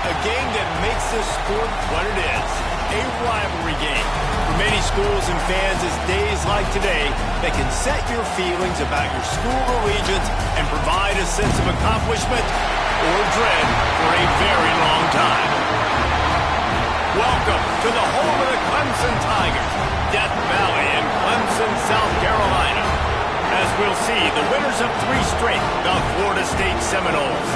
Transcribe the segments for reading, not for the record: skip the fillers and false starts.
A game that makes this sport what it is, a rivalry game. For many schools and fans, it's days like today that can set your feelings about your school allegiance and provide a sense of accomplishment or dread for a very long time. Welcome to the home of the Clemson Tigers, Death Valley in Clemson, South Carolina. As we'll see, the winners of 3 straight, the Florida State Seminoles,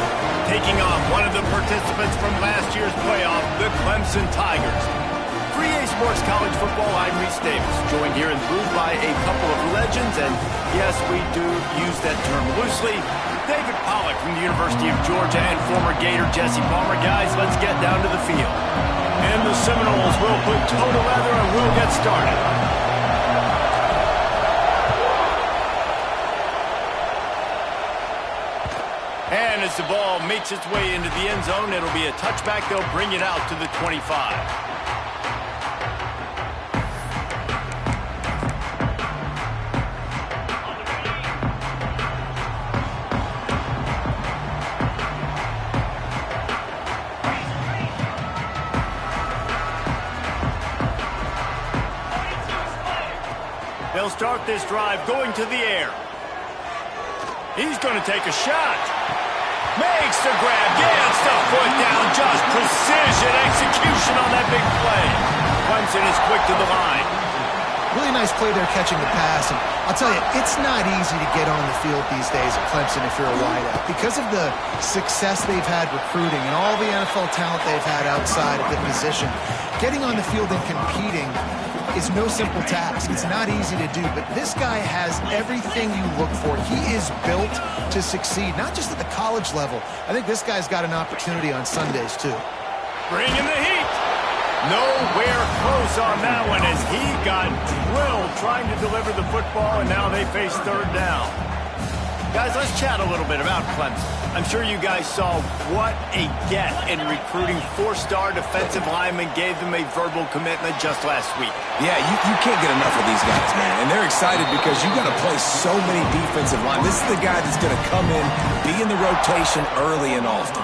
taking on one of the participants from last year's playoff, the Clemson Tigers. For EA Sports College Football, I'm Reese Davis, joined here in the booth by a couple of legends, and yes, we do use that term loosely. David Pollack from the University of Georgia and former Gator Jesse Palmer. Guys, let's get down to the field. And the Seminoles will put toe to leather and we'll get started. And as the ball makes its way into the end zone, it'll be a touchback. They'll bring it out to the 25. They'll start this drive going to the air. He's going to take a shot. Makes the grab, gets the foot down, just precision execution on that big play. Clemson is quick to the line. Really nice play there catching the pass. And I'll tell you, it's not easy to get on the field these days at Clemson if you're a wideout. Because of the success they've had recruiting and all the NFL talent they've had outside of the position, getting on the field and competing is no simple task. It's not easy to do, but this guy has everything you look for. He is built to succeed, not just at the college level. I think this guy's got an opportunity on Sundays, too. Bringing the heat. Nowhere close on that one as he got drilled trying to deliver the football, and now they face third down. Guys, let's chat a little bit about Clemson. I'm sure you guys saw what a get in recruiting. 4-star defensive linemen gave them a verbal commitment just last week. Yeah, you can't get enough of these guys, man. And they're excited because you got to play so many defensive linemen. This is the guy that's going to come in, be in the rotation early and often.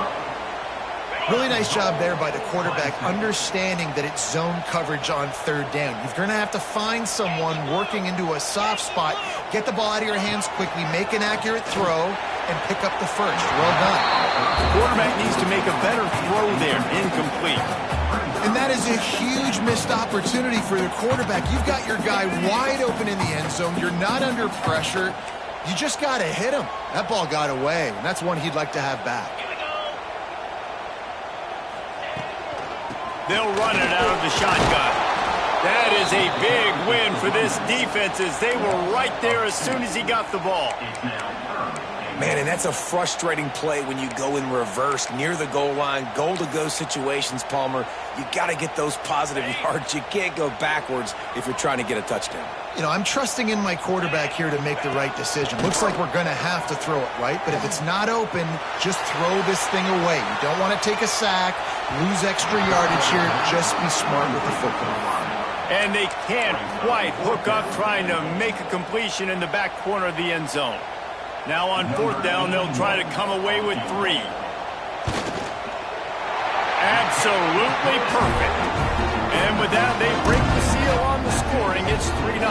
Really nice job there by the quarterback, understanding that it's zone coverage on third down. You're going to have to find someone working into a soft spot, get the ball out of your hands quickly, make an accurate throw, and pick up the first. Well done. The quarterback needs to make a better throw there. Incomplete. And that is a huge missed opportunity for the quarterback. You've got your guy wide open in the end zone. You're not under pressure. You just got to hit him. That ball got away, and that's one he'd like to have back. They'll run it out of the shotgun. That is a big win for this defense as they were right there as soon as he got the ball. Man, and that's a frustrating play when you go in reverse near the goal line, goal-to-go situations, Palmer. You got to get those positive yards. You can't go backwards if you're trying to get a touchdown. You know, I'm trusting in my quarterback here to make the right decision. Looks like we're going to have to throw it, right? But if it's not open, just throw this thing away. You don't want to take a sack, lose extra yardage here. Just be smart with the football. And they can't quite hook up trying to make a completion in the back corner of the end zone. Now on fourth down, they'll try to come away with 3. Absolutely perfect. And with that, they break the seal on the scoring. It's 3-0.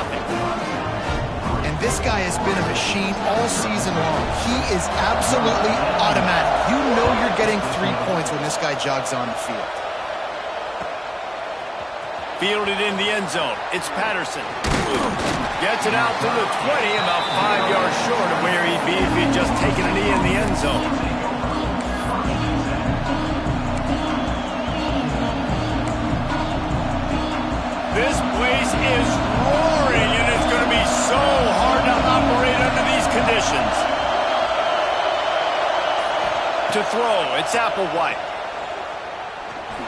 And this guy has been a machine all season long. He is absolutely automatic. You know you're getting 3 points when this guy jogs on the field. Fielded in the end zone. It's Patterson. Gets it out to the 20, about 5 yards short of where he'd be if he'd just taken a knee in the end zone. This place is roaring, and it's going to be so hard to operate under these conditions. To throw, it's Applewhite.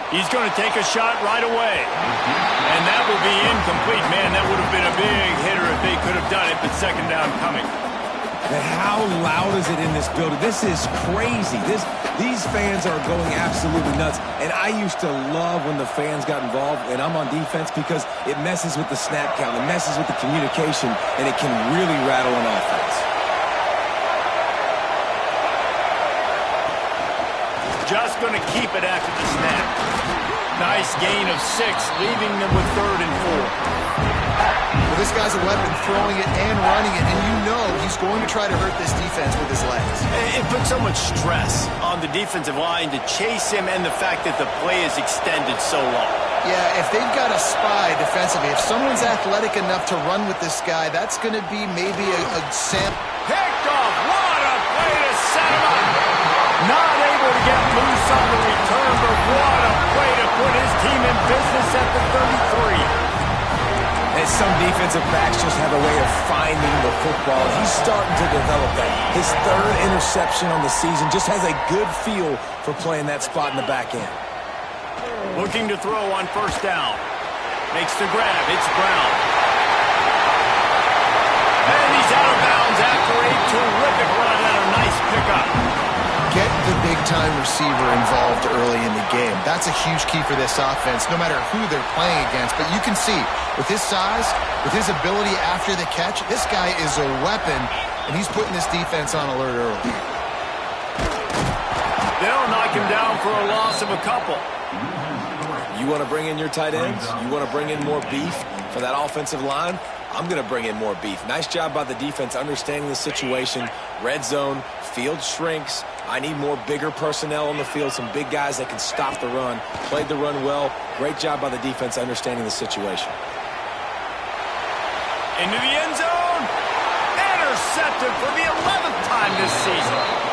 He's going to take a shot right away. And that will be incomplete. Man, that would have been a big hitter if they could have done it, but second down coming. And how loud is it in this building? This is crazy. These fans are going absolutely nuts. And I used to love when the fans got involved, and I'm on defense, because it messes with the snap count, it messes with the communication, and it can really rattle an offense. Just going to keep it after the snap. Nice gain of 6, leaving them with 3rd and 4. Well, this guy's a weapon, throwing it and running it, and you know he's going to try to hurt this defense with his legs. It puts so much stress on the defensive line to chase him and the fact that the play is extended so long. Yeah, if they've got a spy defensively, if someone's athletic enough to run with this guy, that's going to be maybe a sample. Picked off. What a play to set him up. Not able to get loose on the return, but what a play to put his team in business at the 33. And some defensive backs just have a way of finding the football. He's starting to develop that. His 3rd interception on the season just has a good feel for playing that spot in the back end. Looking to throw on 1st down. Makes the grab. It's Brown. And he's out of bounds after a terrific run and a nice pickup. Get the big-time receiver involved early in the game. That's a huge key for this offense, no matter who they're playing against. But you can see, with his size, with his ability after the catch, this guy is a weapon, and he's putting this defense on alert early. They'll knock him down for a loss of a couple. You want to bring in your tight ends? You want to bring in more beef for that offensive line? I'm going to bring in more beef. Nice job by the defense understanding the situation. Red zone, field shrinks. I need more bigger personnel on the field, some big guys that can stop the run. Played the run well. Great job by the defense understanding the situation. Into the end zone. Intercepted for the 11th time this season.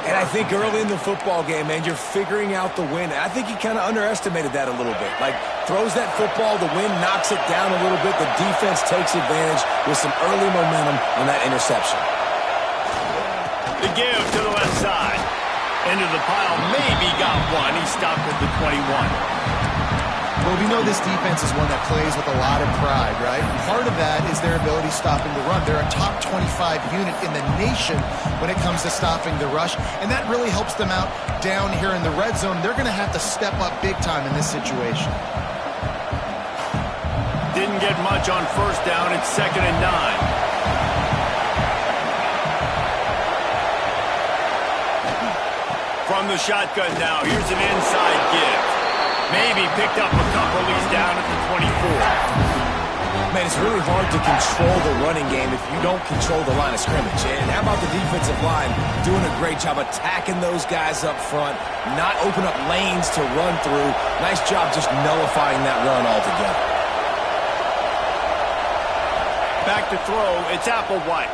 And I think early in the football game, man, you're figuring out the wind. I think he kind of underestimated that a little bit. Like, throws that football, the wind knocks it down a little bit. The defense takes advantage with some early momentum on that interception. The give to the left side. Into the pile, maybe got one. He stopped at the 21. Well, we know this defense is one that plays with a lot of pride, right? And part of that is their ability stopping the run. They're a top 25 unit in the nation when it comes to stopping the rush, and that really helps them out down here in the red zone. They're going to have to step up big time in this situation. Didn't get much on 1st down. It's 2nd and 9. From the shotgun now, here's an inside give. Maybe picked up a couple. He's down at the 24. Man, it's really hard to control the running game if you don't control the line of scrimmage. And how about the defensive line doing a great job attacking those guys up front, not open up lanes to run through. Nice job just nullifying that run altogether. Back to throw. It's Applewhite.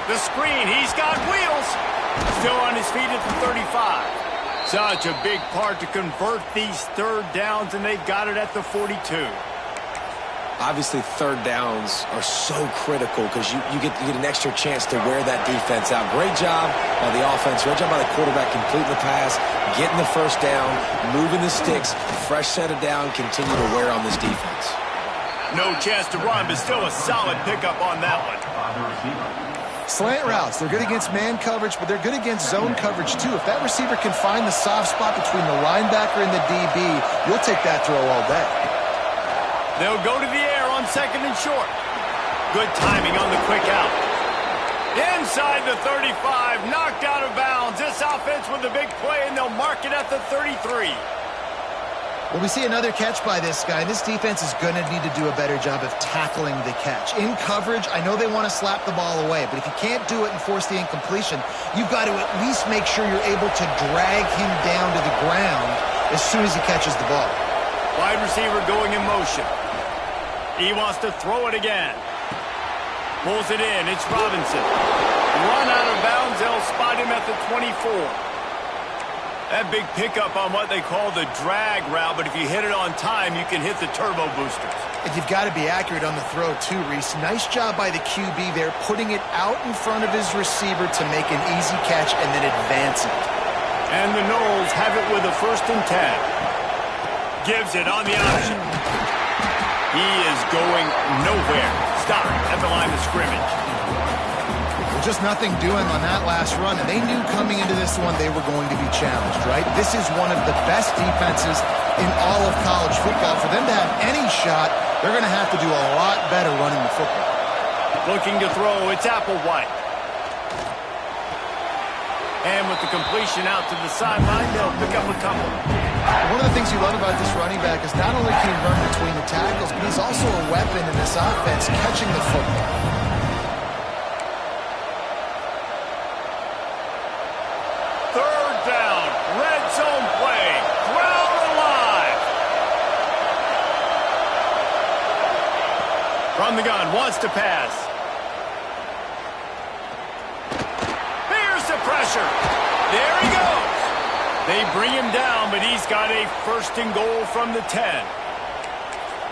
The screen. He's got wheels. Still on his feet at the 35. Such a big part to convert these 3rd downs, and they've got it at the 42. Obviously, 3rd downs are so critical because you get an extra chance to wear that defense out. Great job by the offense. Great job by the quarterback completing the pass, getting the 1st down, moving the sticks, fresh set of down, continue to wear on this defense. No chance to run, but still a solid pickup on that one. Slant routes, they're good against man coverage, but they're good against zone coverage too. If that receiver can find the soft spot between the linebacker and the DB, you'll take that throw all day. They'll go to the air on 2nd and short. Good timing on the quick out. Inside the 35, knocked out of bounds. This offense with a big play, and they'll mark it at the 33. Well, we see another catch by this guy. This defense is going to need to do a better job of tackling the catch. In coverage, I know they want to slap the ball away, but if you can't do it and force the incompletion, you've got to at least make sure you're able to drag him down to the ground as soon as he catches the ball. Wide receiver going in motion. He wants to throw it again. Pulls it in. It's Robinson. Run out of bounds. They'll spot him at the 24. That big pickup on what they call the drag route, but if you hit it on time, you can hit the turbo boosters. And you've got to be accurate on the throw too, Reese. Nice job by the QB there, putting it out in front of his receiver to make an easy catch and then advance it. And the Noles have it with a 1st and 10. Gives it on the option. He is going nowhere. Stop at the line of scrimmage. Just nothing doing on that last run, and they knew coming into this one they were going to be challenged, right? This is one of the best defenses in all of college football. For them to have any shot, they're going to have to do a lot better running the football. Looking to throw, it's Applewhite. And with the completion out to the sideline, they'll pick up a couple. One of the things you love about this running back is not only can he run between the tackles, but he's also a weapon in this offense catching the football. Third down, red zone play, ground alive. From the gun, wants to pass. Here's the pressure. There he goes. They bring him down, but he's got a first and goal from the 10.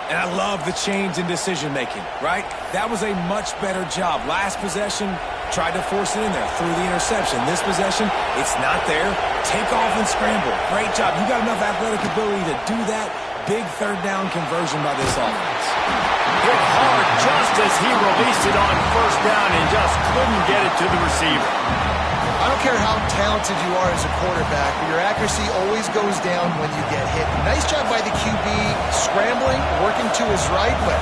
And I love the change in decision-making, right? That was a much better job. Last possession, tried to force it in there, threw the interception. This possession, it's not there. Take off and scramble. Great job. You got enough athletic ability to do that. Big third down conversion by this offense. Hit hard just as he released it on first down and just couldn't get it to the receiver. I don't care how talented you are as a quarterback, but your accuracy always goes down when you get hit. Nice job by the QB scrambling, working to his right, but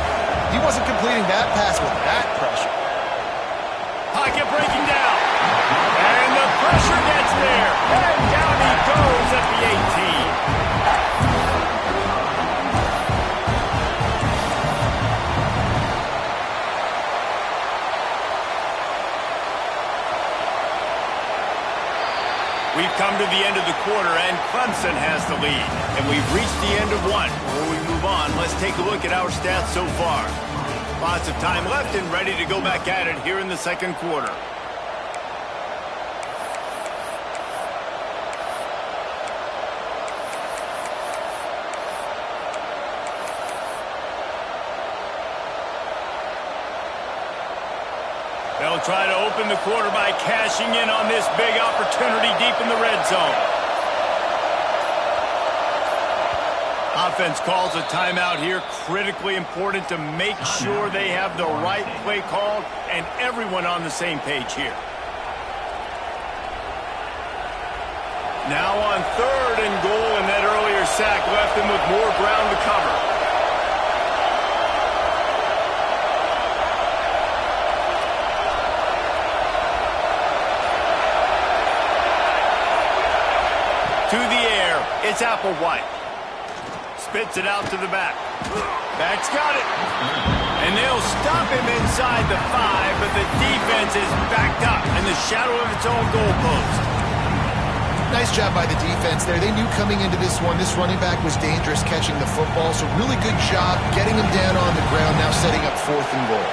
he wasn't completing that pass with that pressure. Pocket breaking down. And the pressure gets there. And down he goes at the 18. We've come to the end of the quarter, and Clemson has the lead. And we've reached the end of one. Before we move on, let's take a look at our stats so far. Lots of time left and ready to go back at it here in the second quarter. They'll try to open the quarter by cashing in on this big opportunity deep in the red zone. Offense calls a timeout here. Critically important to make sure they have the right play called and everyone on the same page here. Now on third and goal, and that earlier sack left them with more ground to cover. To the air, it's Applewhite. Spits it out to the back. Back's got it. And they'll stop him inside the 5, but the defense is backed up in the shadow of its own goalpost. Nice job by the defense there. They knew coming into this one, this running back was dangerous catching the football, so really good job getting him down on the ground, now setting up fourth and goal.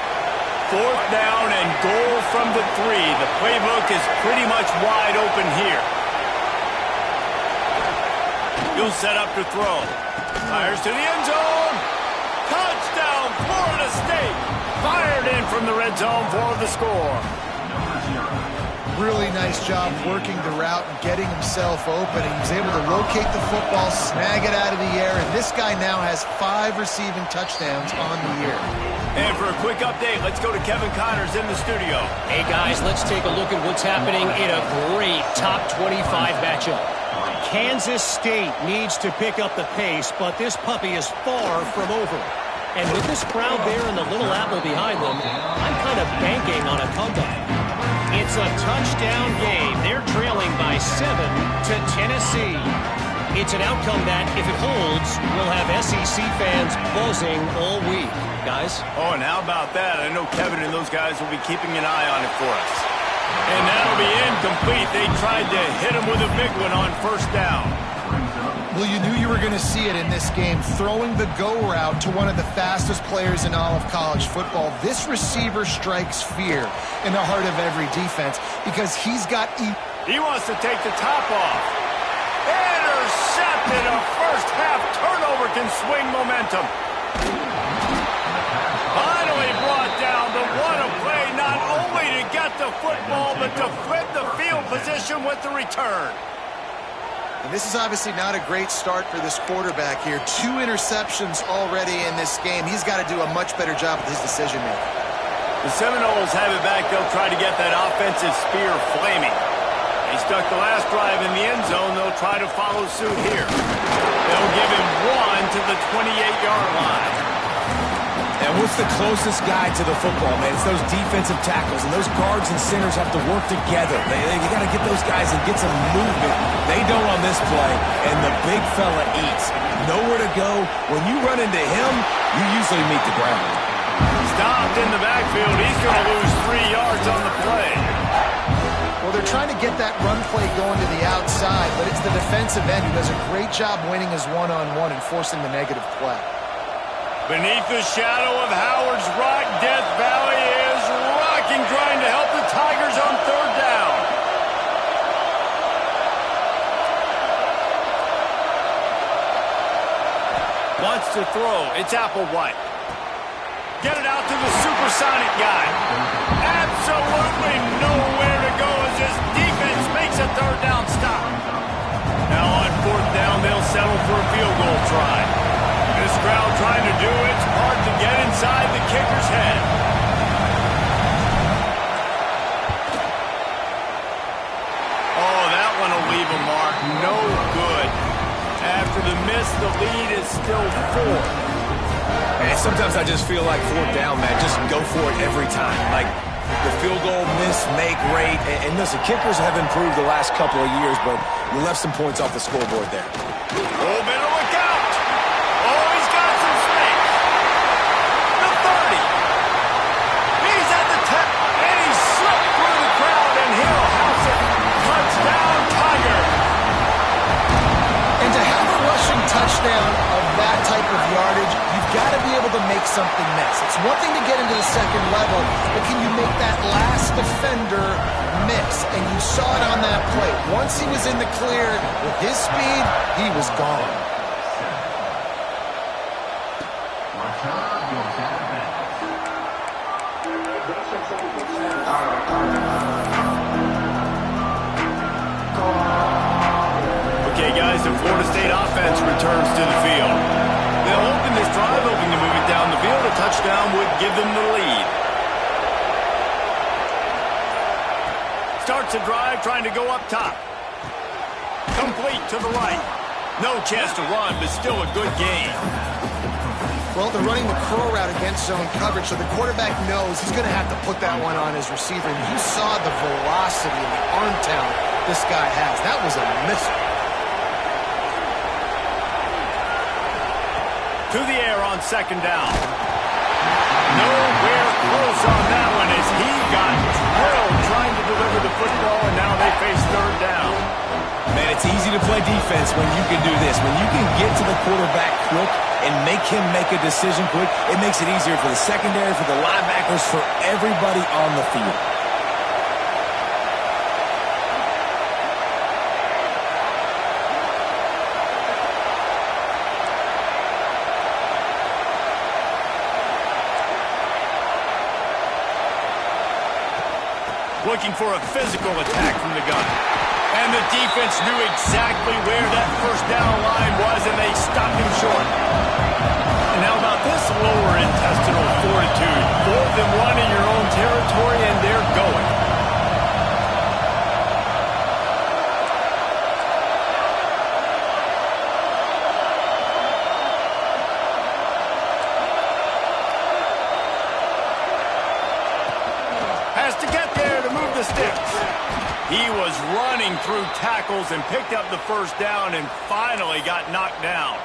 Fourth down and goal from the 3. The playbook is pretty much wide open here. He'll set up to throw. Fires to the end zone. Touchdown, Florida State. Fired in from the red zone for the score. Really nice job working the route and getting himself open. He was able to locate the football, snag it out of the air, and this guy now has 5 receiving touchdowns on the year. And for a quick update, let's go to Kevin Connors in the studio. Hey, guys, let's take a look at what's happening in a great top 25 matchup. Kansas State needs to pick up the pace, but this puppy is far from over. And with this crowd there and the Little Apple behind them, I'm kind of banking on a comeback. It's a touchdown game. They're trailing by 7 to Tennessee. It's an outcome that, if it holds, will have SEC fans buzzing all week. Guys? Oh, and how about that? I know Kevin and those guys will be keeping an eye on it for us. And that'll be incomplete. They tried to hit him with a big one on first down. Well, you knew you were going to see it in this game, throwing the go route to one of the fastest players in all of college football. This receiver strikes fear in the heart of every defense because he's got... He wants to take the top off. Intercepted. A first half turnover can swing momentum. Finally brought down, but what a play, not only to get the football, but to flip the field position with the return. And this is obviously not a great start for this quarterback here. 2 interceptions already in this game. He's got to do a much better job with his decision-making. The Seminoles have it back. They'll try to get that offensive spear flaming. They stuck the last drive in the end zone. They'll try to follow suit here. They'll give him 1 to the 28-yard line. And what's the closest guy to the football, man? It's those defensive tackles, and those guards and centers have to work together. You got to get those guys and get some movement. They don't on this play, and the big fella eats. Nowhere to go. When you run into him, you usually meet the ground. Stopped in the backfield. He's going to lose 3 yards on the play. Well, they're trying to get that run play going to the outside, but it's the defensive end who does a great job winning his one-on-one and forcing the negative play. Beneath the shadow of Howard's Rock, Death Valley is rocking, trying to help the Tigers on 3rd down. Wants to throw. It's Applewhite. Get it out to the supersonic guy. Absolutely nowhere to go as this defense makes a 3rd down stop. Now on 4th down, they'll settle for a field goal try. This crowd trying to do its part to get inside the kicker's head. Oh, that one will leave a mark. No good. After the miss, the lead is still 4. And sometimes I just feel like 4th down, man. Just go for it every time. Like the field goal, miss, make, rate. And listen, kickers have improved the last couple of years, but we left some points off the scoreboard there. Oh, better look out. Oh, he's got some space. The 30. He's at the 10. And he slipped through the crowd, and he'll house it. Touchdown, Tiger. And to have a rushing touchdown of that type of yardage, you've got to be able to make something miss. It's one thing to get into the second level, but can you make that last defender miss? And you saw it on that play. Once he was in the clear with his speed, he was gone. Okay, guys, the Florida State offense returns to the field. They'll open this drive, hoping to move it down the field. A touchdown would give them the lead. Starts a drive, trying to go up top. Complete to the right. No chance to run, but still a good game. Well, they're running the curl route against zone coverage, so the quarterback knows he's going to have to put that one on his receiver. And you saw the velocity and the arm talent this guy has. That was a missile. To the air on 2nd down. Nowhere close on that one as he got drilled trying to deliver the football, and now they face 3rd down. Man, it's easy to play defense when you can do this. When you can get to the quarterback quick and make him make a decision quick, it makes it easier for the secondary, for the linebackers, for everybody on the field. Looking for a physical attack from the gun. And the defense knew exactly where that 1st down line was, and they stopped him short. And how about this lower intestinal fortitude? 4th and 1 in your own territory, and they're going. Has to get there to move the sticks. He was running through tackles and picked up the 1st down and finally got knocked down.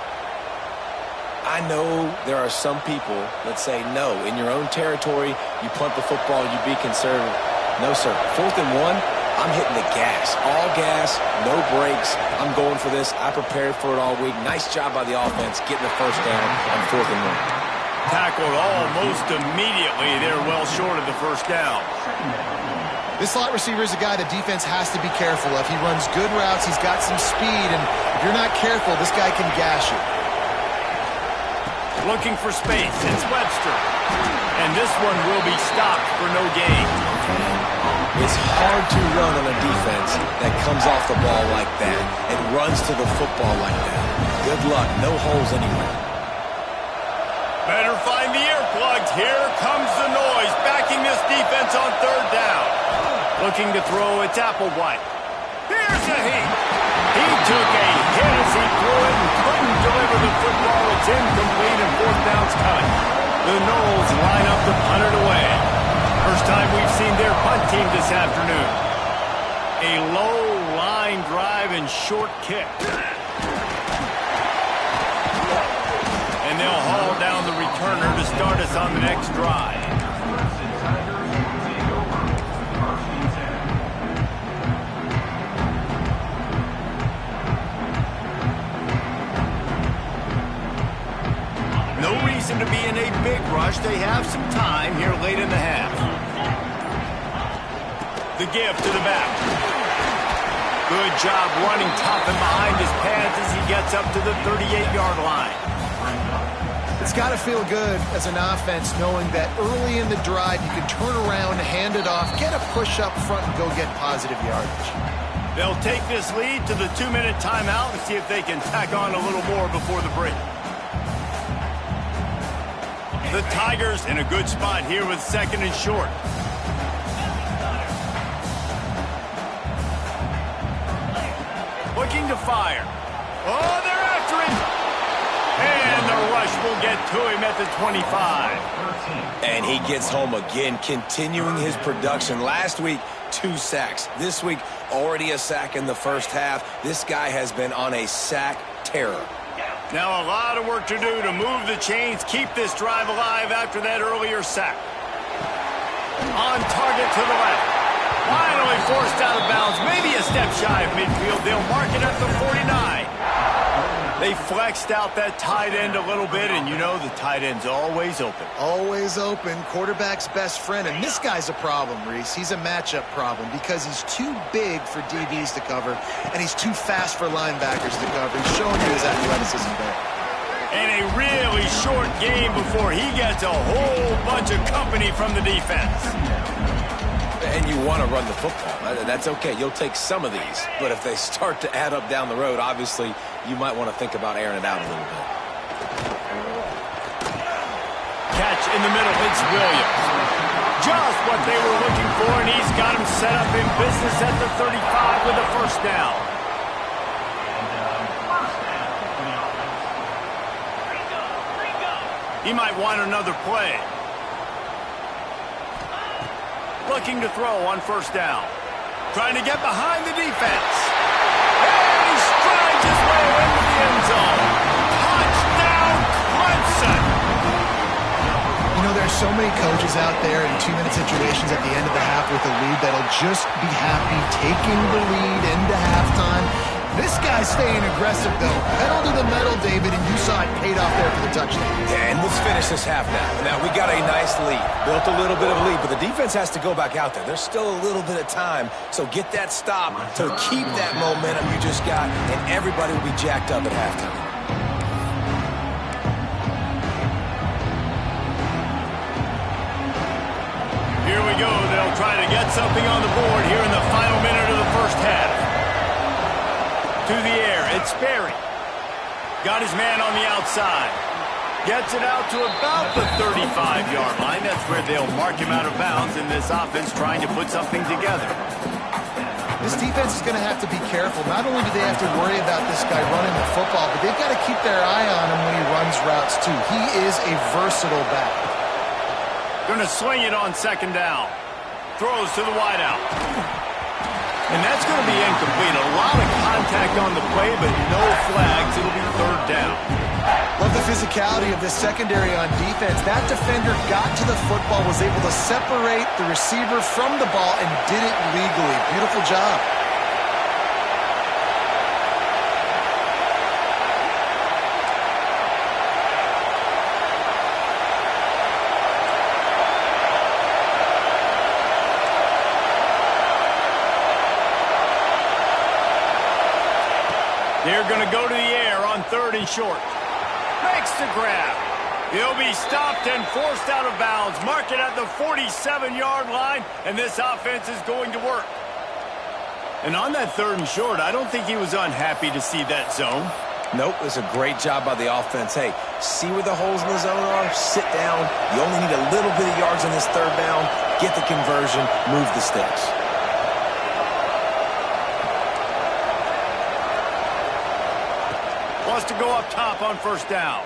I know there are some people that say, no, in your own territory, you punt the football, you be conservative. No, sir. 4th and 1, I'm hitting the gas. All gas, no brakes. I'm going for this. I prepared for it all week. Nice job by the offense getting the 1st down on 4th and 1. Tackled almost immediately. They're well short of the 1st down. This slot receiver is a guy the defense has to be careful of. He runs good routes. He's got some speed, and if you're not careful, this guy can gash you. Looking for space. It's Webster. And this one will be stopped for no gain. It's hard to run on a defense that comes off the ball like that and runs to the football like that. Good luck. No holes anywhere. Better find the earplugs. Here comes the noise, backing this defense on 3rd down. Looking to throw, it's Applewhite. Here's a heat. He took a hit as he threw it and couldn't deliver the football. It's incomplete and 4th down's coming. The Noles line up to punt it away. First time we've seen their punt team this afternoon. A low line drive and short kick. And they'll haul down the returner to start us on the next drive. No reason to be in a big rush. They have some time here late in the half. The give to the back. Good job running top and behind his pads as he gets up to the 38-yard line. It's got to feel good as an offense knowing that early in the drive you can turn around, hand it off, get a push up front, and go get positive yardage. They'll take this lead to the 2-minute timeout and see if they can tack on a little more before the break. The Tigers in a good spot here with second and short. Looking to fire. Oh, they're after him. And the rush will get to him at the 25. And he gets home again, continuing his production. Last week, 2 sacks. This week, already a sack in the first half. This guy has been on a sack terror. Now a lot of work to do to move the chains, keep this drive alive after that earlier sack. On target to the left. Finally forced out of bounds, maybe a step shy of midfield. They'll mark it at the 49. They flexed out that tight end a little bit, and you know the tight end's always open. Always open, quarterback's best friend. And this guy's a problem, Reese. He's a matchup problem because he's too big for DBs to cover, and he's too fast for linebackers to cover. He's showing you his athleticism there. And a really short game before he gets a whole bunch of company from the defense. And you want to run the football. That's okay. You'll take some of these. But if they start to add up down the road, obviously, you might want to think about airing it out a little bit. Catch in the middle. It's Williams. Just what they were looking for, and he's got him set up in business at the 35 with a first down. He might want another play. Looking to throw on first down. Trying to get behind the defense. And he strides his way into the end zone. Touchdown, Clemson! You know, there's so many coaches out there in 2-minute situations at the end of the half with a lead that'll just be happy taking the lead into halftime. This guy's staying aggressive, though. Pedal to the metal, David, and you saw it paid off there for the touchdown. Yeah, and let's finish this half now. Now, we got a nice lead. Built a little bit of a lead, but the defense has to go back out there. There's still a little bit of time, so get that stop to keep that momentum you just got, and everybody will be jacked up at halftime. Here we go. They'll try to get something on the board here in the final minute of the first half. To the air, it's Sperry. Got his man on the outside. Gets it out to about the 35-yard line. That's where they'll mark him out of bounds in this offense trying to put something together. This defense is going to have to be careful. Not only do they have to worry about this guy running the football, but they've got to keep their eye on him when he runs routes, too. He is a versatile back. Going to swing it on second down. Throws to the wideout. And that's going to be incomplete. A lot of contact on the play, but no flags. It'll be third down. Love the physicality of this secondary on defense. That defender got to the football, was able to separate the receiver from the ball, and did it legally. Beautiful job. They're going to go to the air on third and short. Makes the grab. He'll be stopped and forced out of bounds. Mark it at the 47-yard line, and this offense is going to work. And on that third and short, I don't think he was unhappy to see that zone. Nope, it's a great job by the offense. Hey, see where the holes in the zone are? Sit down. You only need a little bit of yards on this third down. Get the conversion. Move the sticks. Wants to go up top on first down.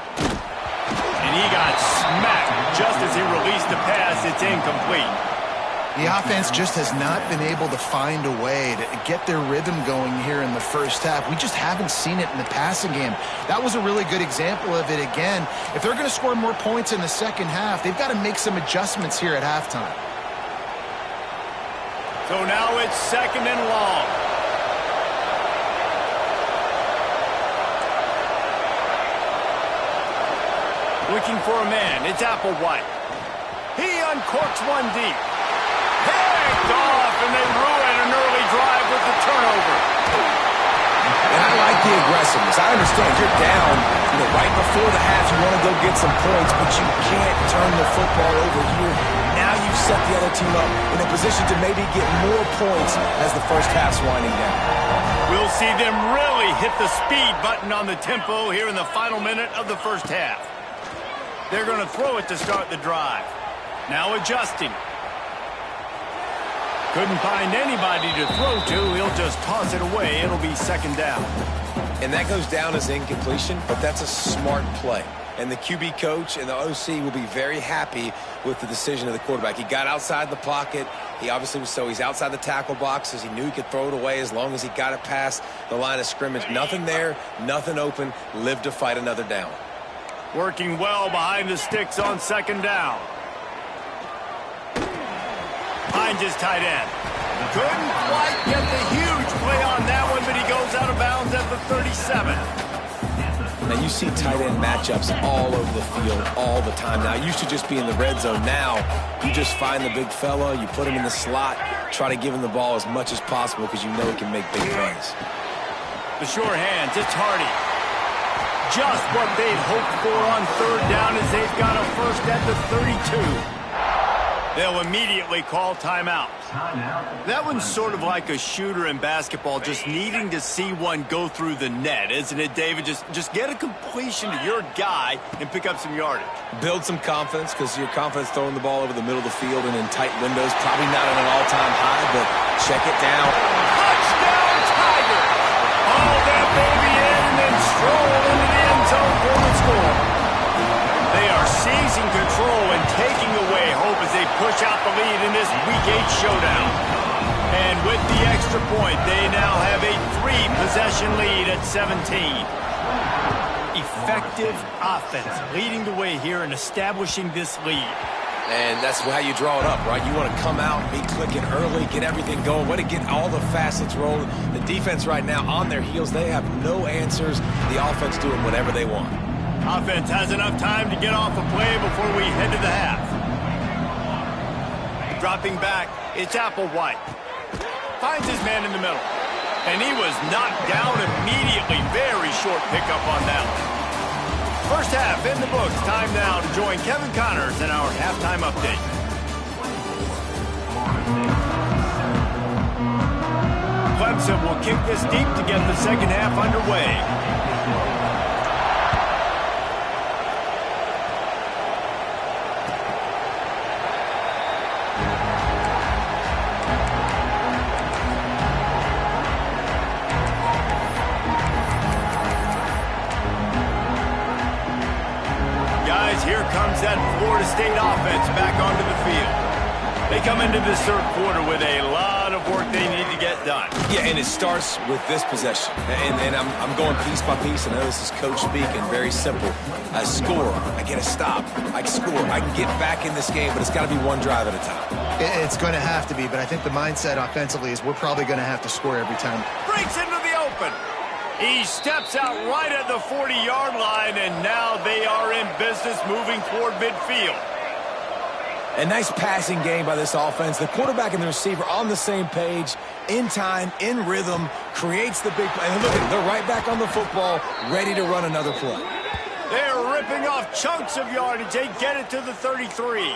And he got smacked just as he released the pass. It's incomplete. The offense just has not been able to find a way to get their rhythm going here in the first half. We just haven't seen it in the passing game. That was a really good example of it again. If they're going to score more points in the second half, they've got to make some adjustments here at halftime. So now it's 2nd and long. Looking for a man. It's Applewhite. He uncorks one deep. Picked off, and they ruin an early drive with the turnover. And I like the aggressiveness. I understand you're down, right before the half. You want to go get some points, but you can't turn the football over here. Now you've set the other team up in a position to maybe get more points as the first half's winding down. We'll see them really hit the speed button on the tempo here in the final minute of the first half. They're going to throw it to start the drive. Now adjusting. Couldn't find anybody to throw to. He'll just toss it away. It'll be 2nd down. And that goes down as incompletion, but that's a smart play. And the QB coach and the OC will be very happy with the decision of the quarterback. He got outside the pocket. He obviously was he's outside the tackle boxes. He knew he could throw it away as long as he got it past the line of scrimmage. Nothing there, nothing open. Live to fight another down. Working well behind the sticks on 2nd down. Finds his tight end. Couldn't quite get the huge play on that one, but he goes out of bounds at the 37. Now you see tight end matchups all over the field all the time. Now it used to just be in the red zone. Now you just find the big fella, you put him in the slot, try to give him the ball as much as possible because you know he can make big plays. The sure hands, it's Hardy. Just what they'd hoped for on 3rd down as they've got a first at the 32. They'll immediately call timeout. That one's sort of like a shooter in basketball, just needing to see one go through the net, isn't it, David? Just get a completion to your guy and pick up some yardage. Build some confidence because your confidence throwing the ball over the middle of the field and in tight windows, probably not at an all-time high, but check it down. Touchdown, Tiger! Haul that baby in and then stroll into the end zone for the score. They are seizing control and taking away hope as they push out the lead in this Week 8 showdown. And with the extra point, they now have a 3-possession lead at 17. Effective offense leading the way here and establishing this lead. And that's how you draw it up, right? You want to come out, be clicking early, get everything going, want to get all the facets rolling. The defense right now on their heels, they have no answers. The offense doing whatever they want. Offense has enough time to get off a play before we head to the half. Dropping back, it's Applewhite. Finds his man in the middle. And he was knocked down immediately. Very short pickup on that one. First half in the books. Time now to join Kevin Connors in our halftime update. Clemson will kick this deep to get the second half underway. Here comes that Florida State offense back onto the field. They come into this 3rd quarter with a lot of work they need to get done. Yeah, and it starts with this possession. And I'm going piece by piece. I know this is coach speaking, very simple. I score, I get a stop, I score, I can get back in this game, but it's got to be one drive at a time. It's going to have to be, but I think the mindset offensively is we're probably going to have to score every time. Breaks into the open. He steps out right at the 40-yard line, and now they are in business moving toward midfield. A nice passing game by this offense. The quarterback and the receiver on the same page, in time, in rhythm, creates the big play. And look, they're right back on the football, ready to run another play. They're ripping off chunks of yardage. They get it to the 33.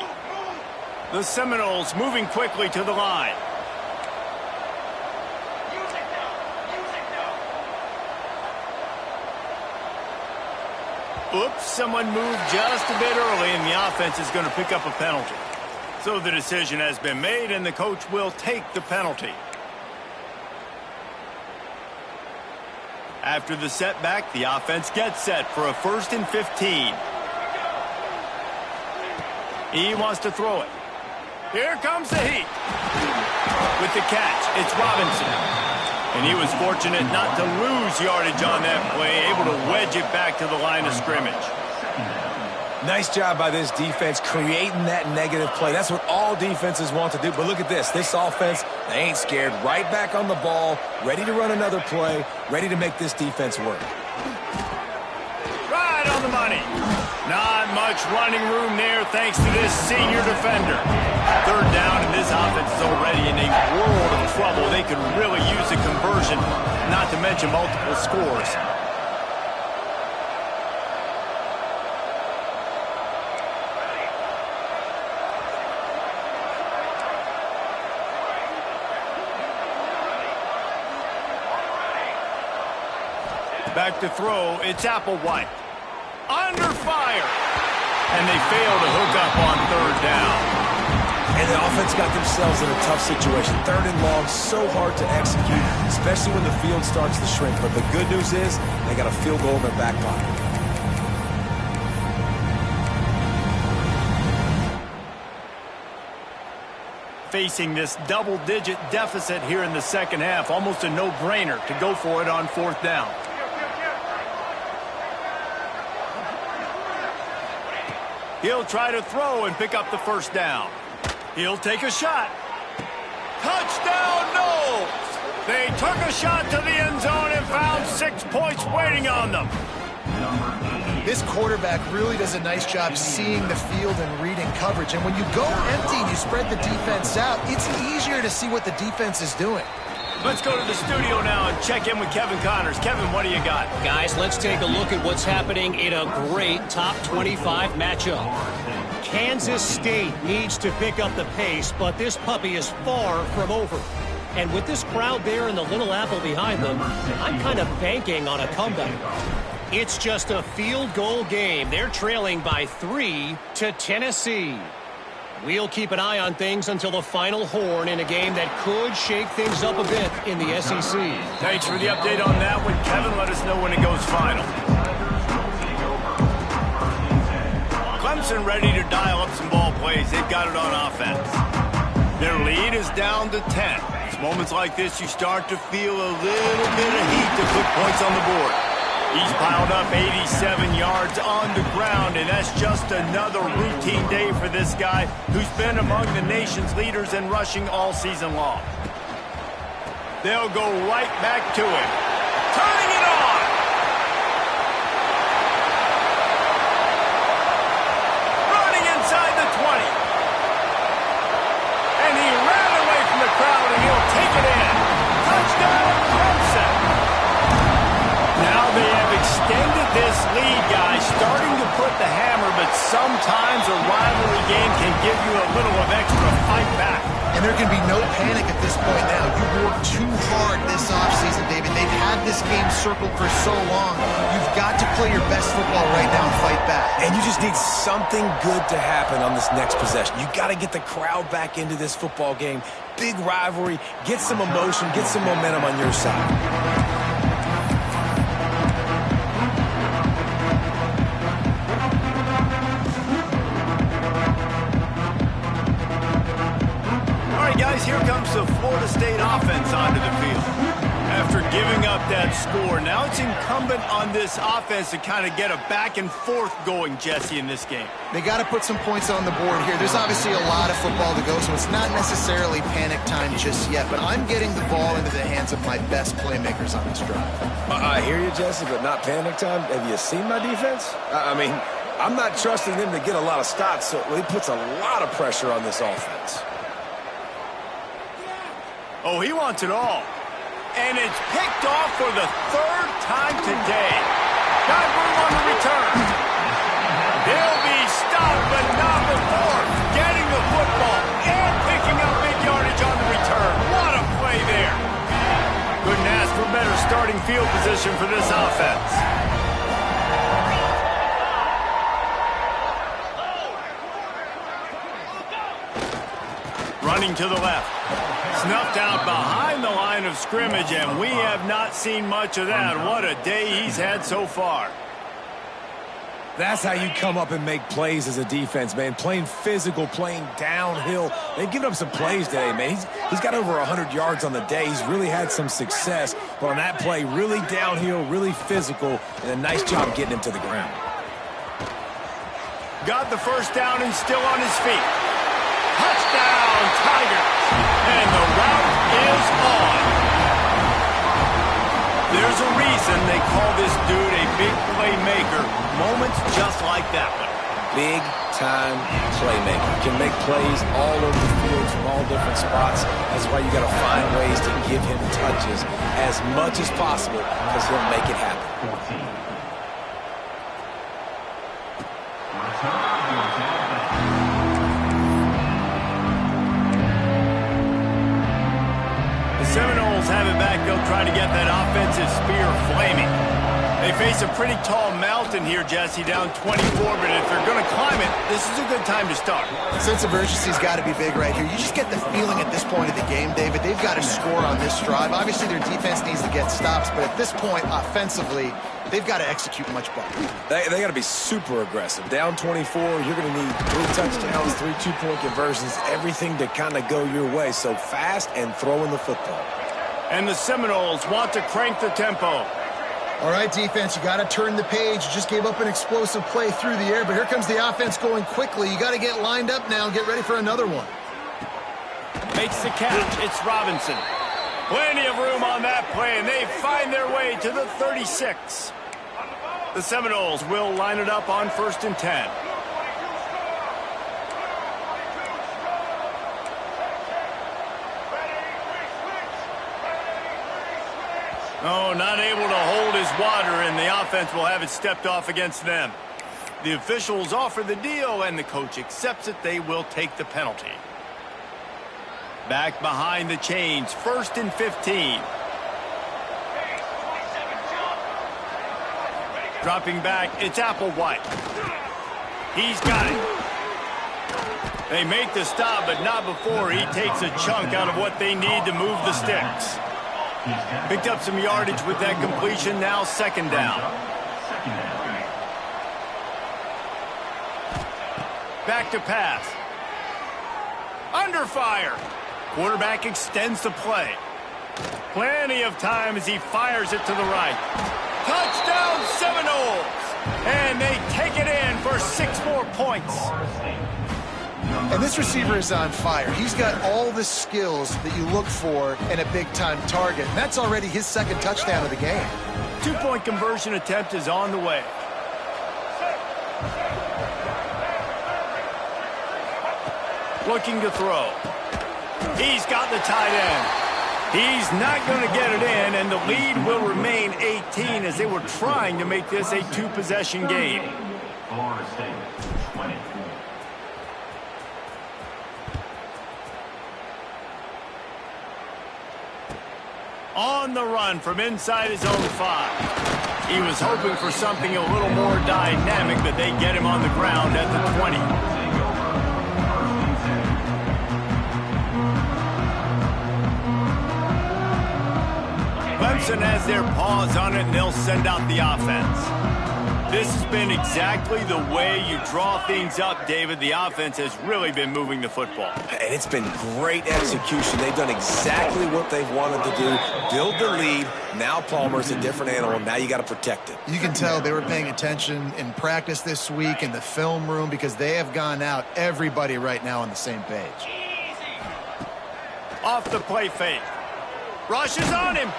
The Seminoles moving quickly to the line. Oops, someone moved just a bit early, and the offense is going to pick up a penalty. So the decision has been made, and the coach will take the penalty. After the setback, the offense gets set for a 1st and 15. He wants to throw it. Here comes the heat. With the catch, it's Robinson. And he was fortunate not to lose yardage on that play, able to wedge it back to the line of scrimmage. Nice job by this defense creating that negative play. That's what all defenses want to do. But look at this. This offense, they ain't scared. Right back on the ball, ready to run another play, ready to make this defense work. Right on the money. Not much running room there thanks to this senior defender. Third down, and this offense is already in a world of trouble. They could really use a conversion, not to mention multiple scores. Back to throw, it's Applewhite. Under fire. And they fail to hook up on third down. And the offense got themselves in a tough situation. Third and long, so hard to execute, especially when the field starts to shrink. But the good news is they got a field goal in their back pocket. Facing this double-digit deficit here in the second half, almost a no-brainer to go for it on fourth down. He'll try to throw and pick up the first down. He'll take a shot. Touchdown, Knowles! They took a shot to the end zone and found 6 points waiting on them. This quarterback really does a nice job seeing the field and reading coverage. And when you go empty and you spread the defense out, it's easier to see what the defense is doing. Let's go to the studio now and check in with Kevin Connors. Kevin, what do you got? Guys, let's take a look at what's happening in a great top 25 matchup. Kansas State needs to pick up the pace, but this puppy is far from over. And with this crowd there and the Little Apple behind them, I'm kind of banking on a comeback. It's just a field goal game. They're trailing by 3 to Tennessee. We'll keep an eye on things until the final horn in a game that could shake things up a bit in the SEC. Thanks for the update on that one, Kevin. Let us know when it goes final. Clemson ready to dial up some ball plays. They've got it on offense. Their lead is down to 10. It's moments like this you start to feel a little bit of heat to put points on the board. He's piled up 87 yards on the ground, and that's just another routine day for this guy who's been among the nation's leaders in rushing all season long. They'll go right back to him. Turning it on! Running inside the 20. And he ran away from the crowd, and he'll take it in. Touchdown, Clemson! Now they have extended this lead, guys, starting to put the hammer, but sometimes a rivalry game can give you a little of extra fight back. And there can be no panic at this point now. You worked too hard this offseason, David. They've had this game circled for so long. You've got to play your best football right now and fight back. And you just need something good to happen on this next possession. You got to get the crowd back into this football game. Big rivalry. Get some emotion. Get some momentum on your side. Guys, here comes the Florida State offense onto the field. After giving up that score, now it's incumbent on this offense to kind of get a back and forth going, Jesse, in this game. They got to put some points on the board here. There's obviously a lot of football to go, so it's not necessarily panic time just yet, but I'm getting the ball into the hands of my best playmakers on this drive. I hear you, Jesse, but not panic time. Have you seen my defense? I mean, I'm not trusting them to get a lot of stops, so it puts a lot of pressure on this offense. Oh, he wants it all. And it's picked off for the third time today. Got room on the return. They'll be stopped, but not before getting the football and picking up big yardage on the return. What a play there. Couldn't ask for better starting field position for this offense. Running to the left. Snuffed out behind the line of scrimmage, and we have not seen much of that. What a day he's had so far. That's how you come up and make plays as a defense, man. Playing physical, playing downhill. They've given up some plays today, man. He's got over 100 yards on the day. He's really had some success. But on that play, really downhill, really physical, and a nice job getting him to the ground. Got the first down and still on his feet. Touchdown, Tigers! And the route is on. There's a reason they call this dude a big playmaker. Moments just like that one. Big-time playmaker. Can make plays all over the field from all different spots. That's why you got to find ways to give him touches as much as possible because he'll make it happen. Seminoles have it back. They'll try to get that offensive spear flaming. They face a pretty tall mountain here, Jesse, down 24, but if they're going to climb it, this is a good time to start. The sense of urgency's got to be big right here. You just get the feeling at this point of the game, David, they've got to score on this drive. Obviously, their defense needs to get stops, but at this point, offensively, they've got to execute much better. They got to be super aggressive. Down 24, you're going to need 3 touchdowns, 3 two-point conversions, everything to kind of go your way. So fast and throwing the football. And the Seminoles want to crank the tempo. All right, defense, you got to turn the page. You just gave up an explosive play through the air, but here comes the offense going quickly. You got to get lined up now and get ready for another one. Makes the catch. It's Robinson. Plenty of room on that play, and they find their way to the 36. The Seminoles will line it up on 1st and 10. Oh, not able to hold his water, and the offense will have it stepped off against them. The officials offer the deal, and the coach accepts it. They will take the penalty. Back behind the chains, 1st and 15. Dropping back, it's Applewhite. He's got it. They make the stop, but not before he takes a chunk out of what they need to move the sticks. Picked up some yardage with that completion, now 2nd down. Back to pass. Under fire. Quarterback extends the play. Plenty of time as he fires it to the right. Touchdown Seminoles! And they take it in for 6 more points. And this receiver is on fire. He's got all the skills that you look for in a big-time target. And that's already his 2nd touchdown of the game. 2-point conversion attempt is on the way. Looking to throw. He's got the tight end. He's not going to get it in, and the lead will remain 18 as they were trying to make this a 2-possession game. Florida State, 24. On the run from inside his own 5. He was hoping for something a little more dynamic, but they get him on the ground at the 20. Clemson has their paws on it, and they'll send out the offense. This has been exactly the way you draw things up, David. The offense has really been moving the football. And it's been great execution. They've done exactly what they've wanted to do. Build the lead. Now Palmer's a different animal. Now you got to protect it. You can tell they were paying attention in practice this week in the film room because they have gone out, everybody right now on the same page. Off the play fake. Rush is on him.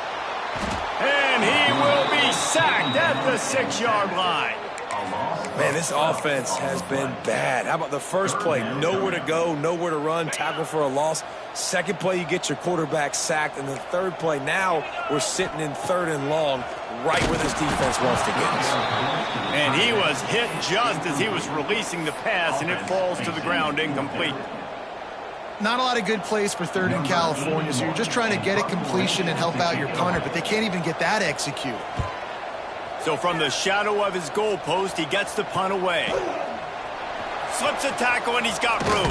And he will be sacked at the 6-yard line. Man, this offense has been bad. How about the first play? Nowhere to go, nowhere to run, tackle for a loss. Second play, you get your quarterback sacked. And the third play, now we're sitting in 3rd and long, right where this defense wants to get us. And he was hit just as he was releasing the pass, and it falls to the ground incomplete. Not a lot of good plays for 3rd in California, so you're just trying to get it completion and help out your punter, but they can't even get that executed. So from the shadow of his goalpost, he gets the punt away. Slips a tackle, and he's got room.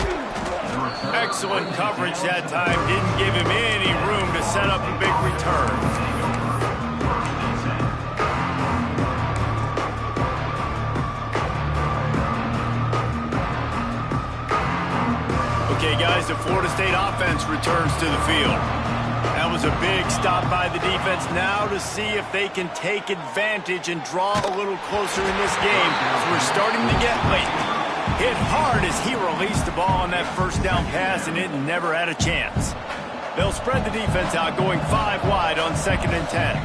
Excellent coverage that time. Didn't give him any room to set up a big return. as the Florida State offense returns to the field. That was a big stop by the defense now to see if they can take advantage and draw a little closer in this game. So we're starting to get late. Hit hard as he released the ball on that first down pass, and it never had a chance. They'll spread the defense out, going 5 wide on 2nd and 10.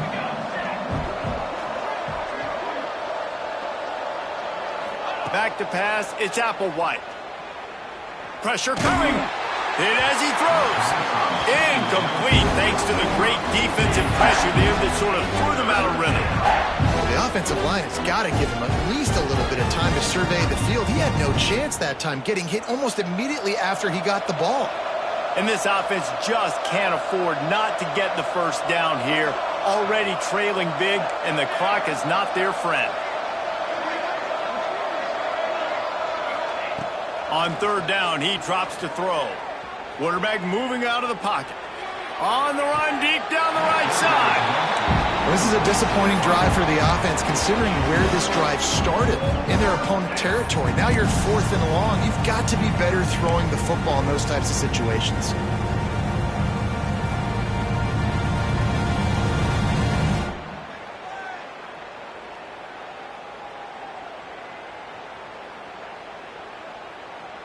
Back to pass, it's Applewhite. Pressure coming. Hit as he throws. Incomplete thanks to the great defensive pressure there that sort of threw them out of rhythm. The offensive line has got to give him at least a little bit of time to survey the field. He had no chance that time, getting hit almost immediately after he got the ball. And this offense just can't afford not to get the first down here. Already trailing big, and the clock is not their friend. On 3rd down, he drops to throw. Quarterback moving out of the pocket. On the run, deep down the right side. This is a disappointing drive for the offense, considering where this drive started, in their opponent territory. Now you're 4th and long. You've got to be better throwing the football in those types of situations.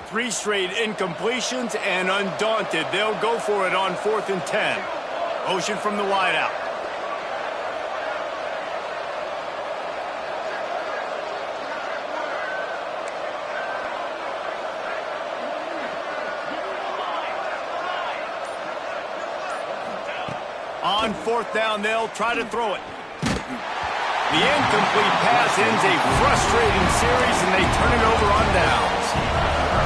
Three straight incompletions, and undaunted, they'll go for it on 4th and 10. Motion from the wideout. On 4th down, they'll try to throw it. The incomplete pass ends a frustrating series, and they turn it over on downs.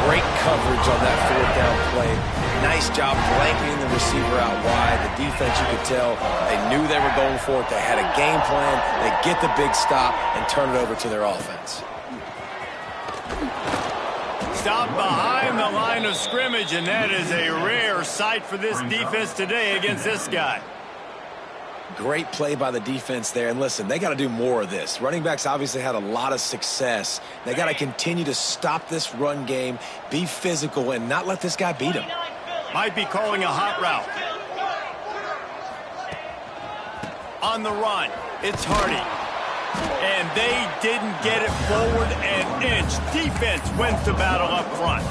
Great coverage on that 4th down play. Nice job blanketing the receiver out wide. The defense, you could tell, they knew they were going for it. They had a game plan. They get the big stop and turn it over to their offense. Stop behind the line of scrimmage, and that is a rare sight for this defense today against this guy. Great play by the defense there. And listen, they got to do more of this. Running backs obviously had a lot of success. They got to continue to stop this run game, be physical, and not let this guy beat him. Might be calling a hot route. On the run, it's Hardy. And they didn't get it forward an inch. Defense wins the battle up front.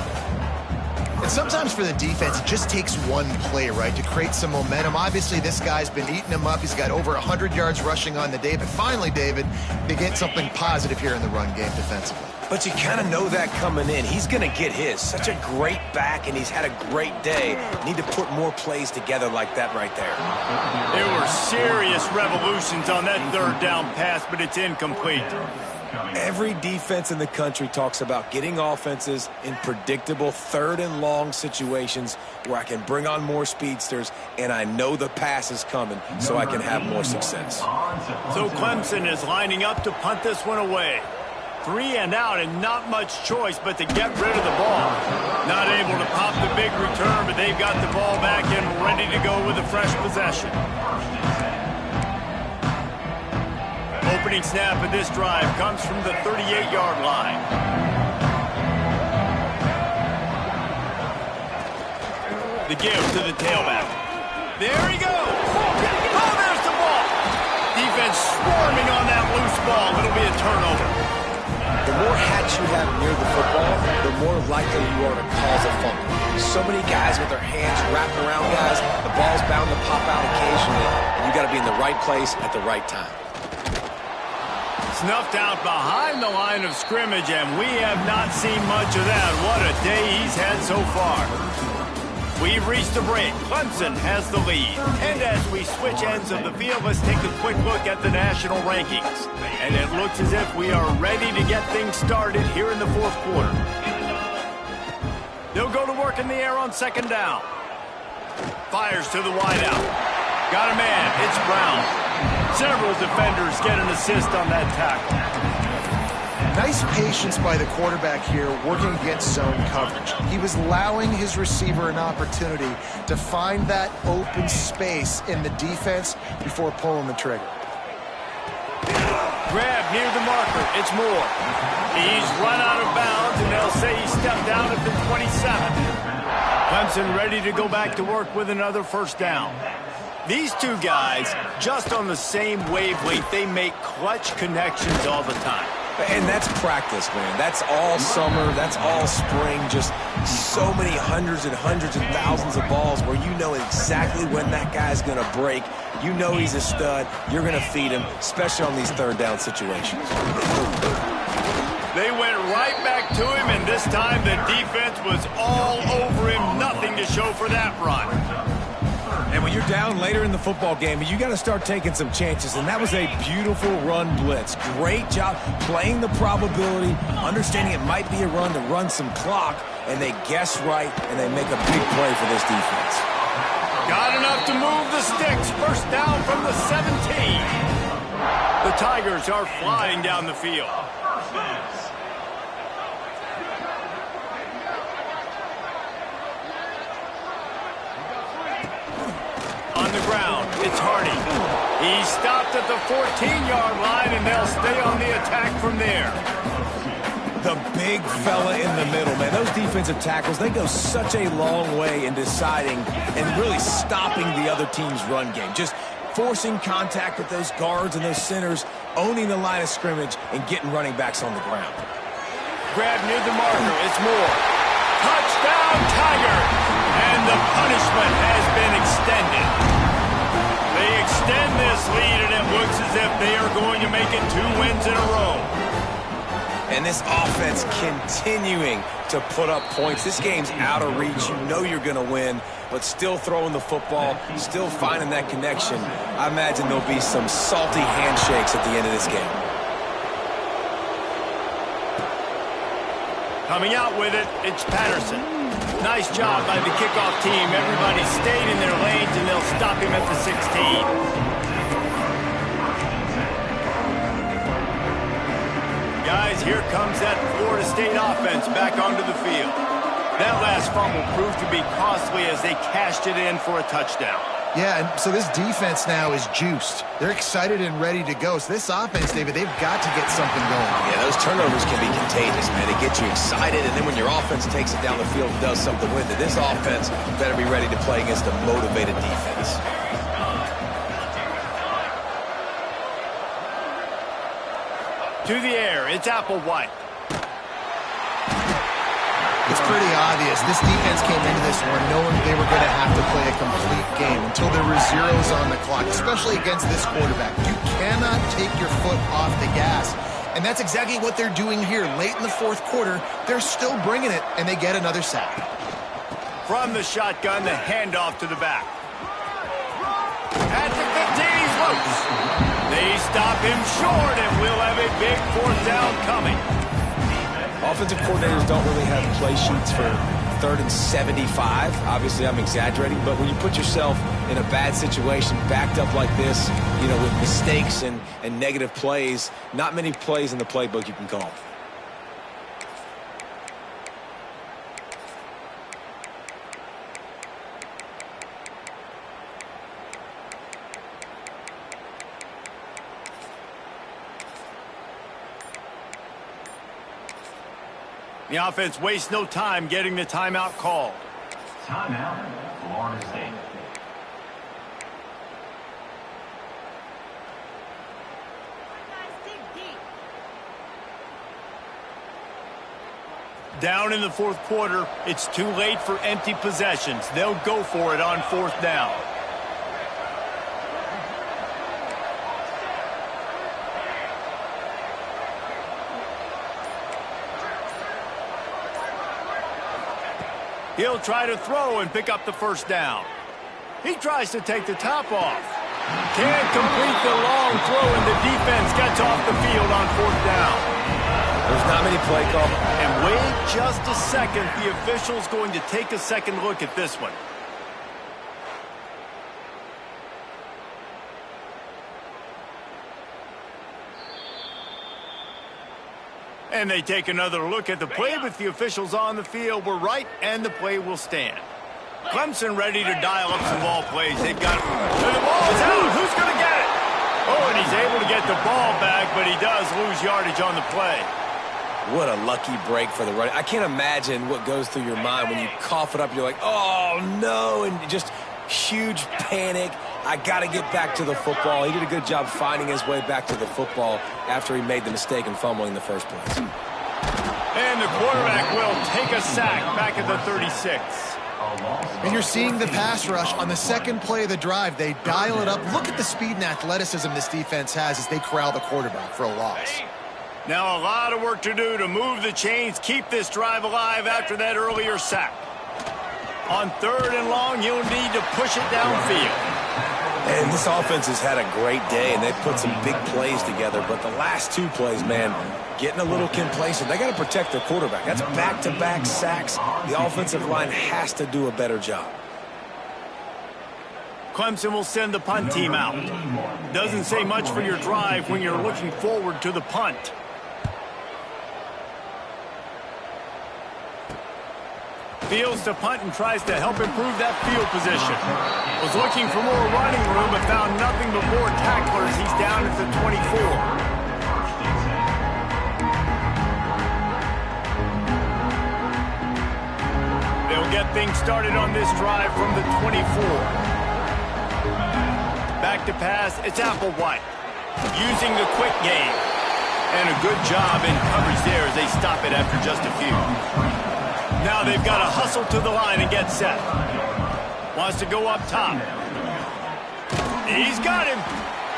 And sometimes for the defense, it just takes one play, right, to create some momentum. Obviously, this guy's been eating him up. He's got over 100 yards rushing on the day. But finally, David, they get something positive here in the run game defensively. But you kind of know that coming in. He's going to get his. Such a great back, and he's had a great day. Need to put more plays together like that right there. There were serious revolutions on that 3rd down pass, but it's incomplete. Every defense in the country talks about getting offenses in predictable 3rd and long situations where I can bring on more speedsters and I know the pass is coming so I can have more success. So Clemson is lining up to punt this one away. 3 and out and not much choice but to get rid of the ball. Not able to pop the big return, but they've got the ball back and ready to go with a fresh possession. Opening snap of this drive comes from the 38-yard line. The give to the tailback. There he goes. Oh, there's the ball. Defense swarming on that loose ball. It'll be a turnover. The more hats you have near the football, the more likely you are to cause a fumble. So many guys with their hands wrapped around guys, the ball's bound to pop out occasionally, and you got to be in the right place at the right time. Snuffed out behind the line of scrimmage, and we have not seen much of that. What a day he's had so far. We've reached a break. Clemson has the lead. And as we switch ends of the field, let's take a quick look at the national rankings. And it looks as if we are ready to get things started here in the 4th quarter. They'll go to work in the air on 2nd down. Fires to the wideout. Got a man. It's Brown. Several defenders get an assist on that tackle. Nice patience by the quarterback here working against zone coverage. He was allowing his receiver an opportunity to find that open space in the defense before pulling the trigger. Grab near the marker. It's Moore. He's run out of bounds, and they'll say he stepped out at the 27. Clemson ready to go back to work with another first down. These two guys, just on the same wavelength, they make clutch connections all the time. And that's practice, man. That's all summer. That's all spring. Just so many hundreds and thousands of balls where you know exactly when that guy's going to break. You know he's a stud. You're going to feed him, especially on these third down situations. They went right back to him, and this time the defense was all over him. Nothing to show for that run. And when you're down later in the football game, you got to start taking some chances, and that was a beautiful run blitz. Great job playing the probability, understanding it might be a run to run some clock, and they guess right, and they make a big play for this defense. Got enough to move the sticks. First down from the 17. The Tigers are flying down the field. On the ground, it's Hardy. He stopped at the 14-yard line, and they'll stay on the attack from there. The big fella in the middle, man. Those defensive tackles, they go such a long way in deciding and really stopping the other team's run game. Just forcing contact with those guards and those centers, owning the line of scrimmage, and getting running backs on the ground. Grab near the marker. It's Moore. Touchdown, Tiger! And the punishment has been extended. They extend this lead, and it looks as if they are going to make it 2 wins in a row. And this offense continuing to put up points. This game's out of reach. You know you're going to win, but still throwing the football, still finding that connection. I imagine there'll be some salty handshakes at the end of this game. Coming out with it, it's Patterson. Nice job by the kickoff team. Everybody stayed in their lanes, and they'll stop him at the 16. Guys, here comes that Florida State offense back onto the field. That last fumble proved to be costly as they cashed it in for a touchdown. Yeah, and so this defense now is juiced. They're excited and ready to go. So this offense, David, they've got to get something going. Yeah, those turnovers can be contagious, man. They get you excited, and then when your offense takes it down the field and does something with it, this offense better be ready to play against a motivated defense. To the air, it's Applewhite. It's pretty obvious. This defense came into this one knowing they were going to have to play a complete game until there were zeros on the clock, especially against this quarterback. You cannot take your foot off the gas. And that's exactly what they're doing here. Late in the fourth quarter, they're still bringing it, and they get another sack. From the shotgun, the handoff to the back. At the 15, he's loose. They stop him short, and we'll have a big fourth down coming. Offensive coordinators don't really have play sheets for 3rd and 75. Obviously, I'm exaggerating, but when you put yourself in a bad situation, backed up like this, you know, with mistakes and negative plays, not many plays in the playbook you can call. The offense wastes no time getting the timeout called. Timeout, Florida State. Down in the fourth quarter, it's too late for empty possessions. They'll go for it on fourth down. He'll try to throw and pick up the first down. He tries to take the top off. Can't complete the long throw, and the defense gets off the field on fourth down. There's not many play calls. And wait just a second. The official's going to take a second look at this one. And they take another look at the play with the officials on the field. We're right, and the play will stand. Clemson ready to dial up some ball plays. They've got it. And the ball's out. Who's going to get it? Oh, and he's able to get the ball back, but he does lose yardage on the play. What a lucky break for the running. I can't imagine what goes through your mind when you cough it up. You're like, oh, no, and just huge panic. I got to get back to the football. He did a good job finding his way back to the football after he made the mistake in fumbling in the first place. And the quarterback will take a sack back at the 36. And you're seeing the pass rush on the second play of the drive. They dial it up. Look at the speed and athleticism this defense has as they corral the quarterback for a loss. Now a lot of work to do to move the chains, keep this drive alive after that earlier sack. On 3rd and long, you'll need to push it downfield. And this offense has had a great day, and they've put some big plays together. But the last 2 plays, man, getting a little complacent. They got to protect their quarterback. That's back-to-back sacks. The offensive line has to do a better job. Clemson will send the punt team out. Doesn't say much for your drive when you're looking forward to the punt. Fields to punt and tries to help improve that field position. Was looking for more running room but found nothing but more tacklers. He's down at the 24. They'll get things started on this drive from the 24. Back to pass, it's Applewhite. Using the quick game. And a good job in coverage there as they stop it after just a few. Now they've got to hustle to the line and get set. Wants to go up top. He's got him.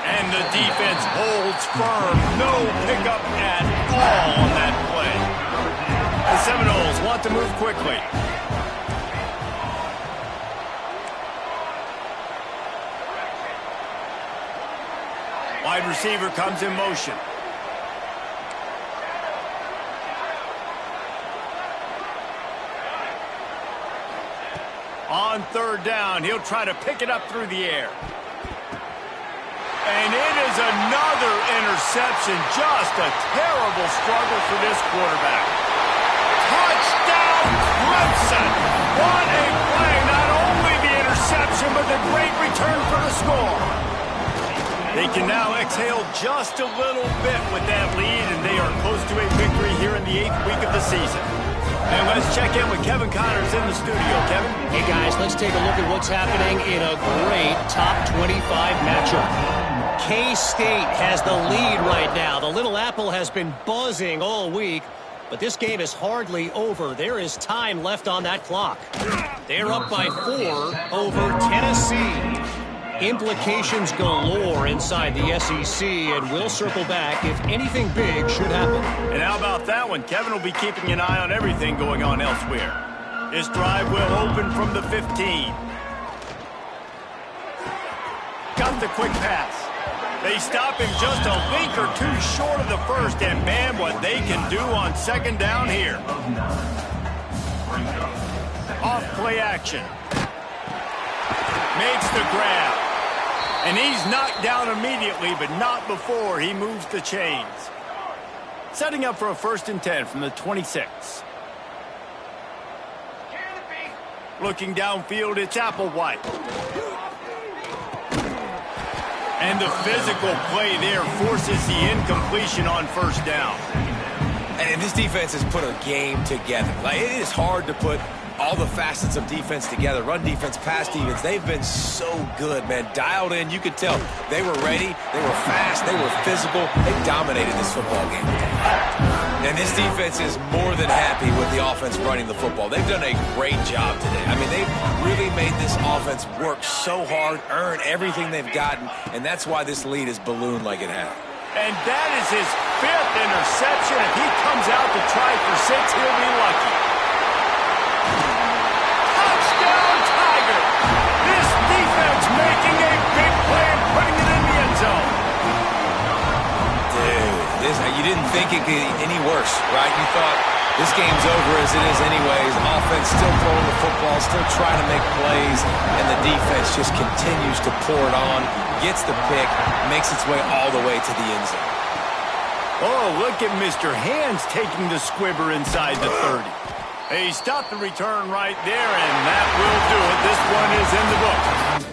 And the defense holds firm. No pickup at all on that play. The Seminoles want to move quickly. Wide receiver comes in motion. On 3rd down, he'll try to pick it up through the air. And it is another interception. Just a terrible struggle for this quarterback. Touchdown, Clemson! What a play! Not only the interception, but the great return for the score. They can now exhale just a little bit with that lead, and they are close to a victory here in the 8th week of the season. And let's check in with Kevin Connors in the studio. Kevin? Hey, guys, let's take a look at what's happening in a great top 25 matchup. K-State has the lead right now. The Little Apple has been buzzing all week, but this game is hardly over. There is time left on that clock. They're up by 4 over Tennessee. Implications galore inside the SEC, and we'll circle back if anything big should happen. And how about that one? Kevin will be keeping an eye on everything going on elsewhere. This drive will open from the 15. Got the quick pass. They stop him just a link or 2 short of the first, and man, what they can do on 2nd down here. Off play action. Makes the grab. And he's knocked down immediately, but not before he moves the chains. Setting up for a 1st and 10 from the 26. Looking downfield, it's Applewhite. And the physical play there forces the incompletion on 1st down. And this defense has put a game together. Like, it is hard to put all the facets of defense together. Run defense, pass defense. They've been so good, man. Dialed in. You could tell they were ready. They were fast. They were physical. They dominated this football game. And this defense is more than happy with the offense running the football. They've done a great job today. I mean, they've really made this offense work so hard, earn everything they've gotten, and that's why this lead is ballooned like it has. And that is his 5th interception. If he comes out to try for 6, he'll be lucky. Touchdown, Tiger! This defense making a big play and putting it in the end zone. Dude, you didn't think it could get any worse, right? You thought this game's over as it is anyways. Offense still throwing the football, still trying to make plays, and the defense just continues to pour it on, gets the pick, makes its way all the way to the end zone. Oh, look at Mr. Hands taking the squibber inside the 30. He stopped the return right there, and that will do it. This one is in the book.